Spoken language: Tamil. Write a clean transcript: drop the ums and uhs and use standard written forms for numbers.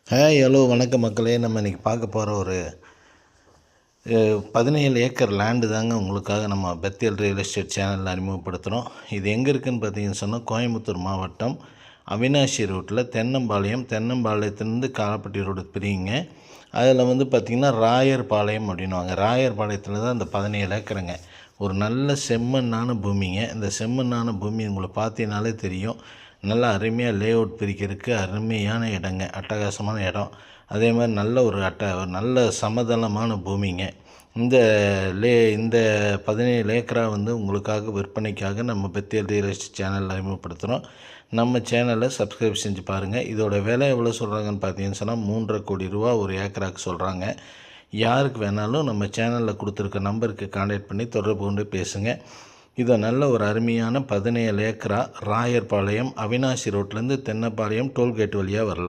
ஹலோ வணக்கம் மக்களே. நம்ம இன்றைக்கி பார்க்க போகிற ஒரு 17 ஏக்கர் லேண்டு தாங்க உங்களுக்காக நம்ம பெத்தேல் ரியல் எஸ்டேட் சேனலில் அறிமுகப்படுத்துகிறோம். இது எங்கே இருக்குதுன்னு பார்த்தீங்கன்னு சொன்னால் கோயம்புத்தூர் மாவட்டம் அவினாஷி ரோட்டில் தென்னம்பாளையத்துலேருந்து காலப்பட்டி ரோடு பிரியுங்க. அதில் வந்து பார்த்திங்கன்னா ராயர்பாளையம் அப்படின்வாங்க. ராயர்பாளையத்தில் தான் இந்த 17 ஏக்கருங்க. ஒரு நல்ல செம்மண்ணான பூமிங்க. இந்த செம்மண்ணான பூமி உங்களை பார்த்தீங்கனாலே தெரியும். நல்லா அருமையாக லே அவுட் பிரிக்கிறதுக்கு அருமையான இடங்க, அட்டகாசமான இடம். அதே மாதிரி நல்ல ஒரு நல்ல சமதளமான பூமிங்க. இந்த 17 ஏக்கரா வந்து உங்களுக்காக விற்பனைக்காக நம்ம பெத்தேல் ரியல் எஸ்டேட் சேனலில் அறிமுகப்படுத்துகிறோம். நம்ம சேனலை சப்ஸ்கிரைப் செஞ்சு பாருங்கள். இதோட விலை எவ்வளோ சொல்கிறாங்கன்னு பார்த்தீங்கன்னு சொன்னால் 3.5 கோடி ரூபா ஒரு ஏக்கராக்கு சொல்கிறாங்க. யாருக்கு வேணாலும் நம்ம சேனலில் கொடுத்துருக்க நம்பருக்கு கான்டாக்ட் பண்ணி தொடர்பு கொண்டு பேசுங்க. இதை நல்ல ஒரு அருமையான 17 ஏக்கரா ராயர்பாளையம் அவினாஷி ரோட்லேருந்து தென்னப்பாளையம் டோல்கேட் வழியாக வரலாம்.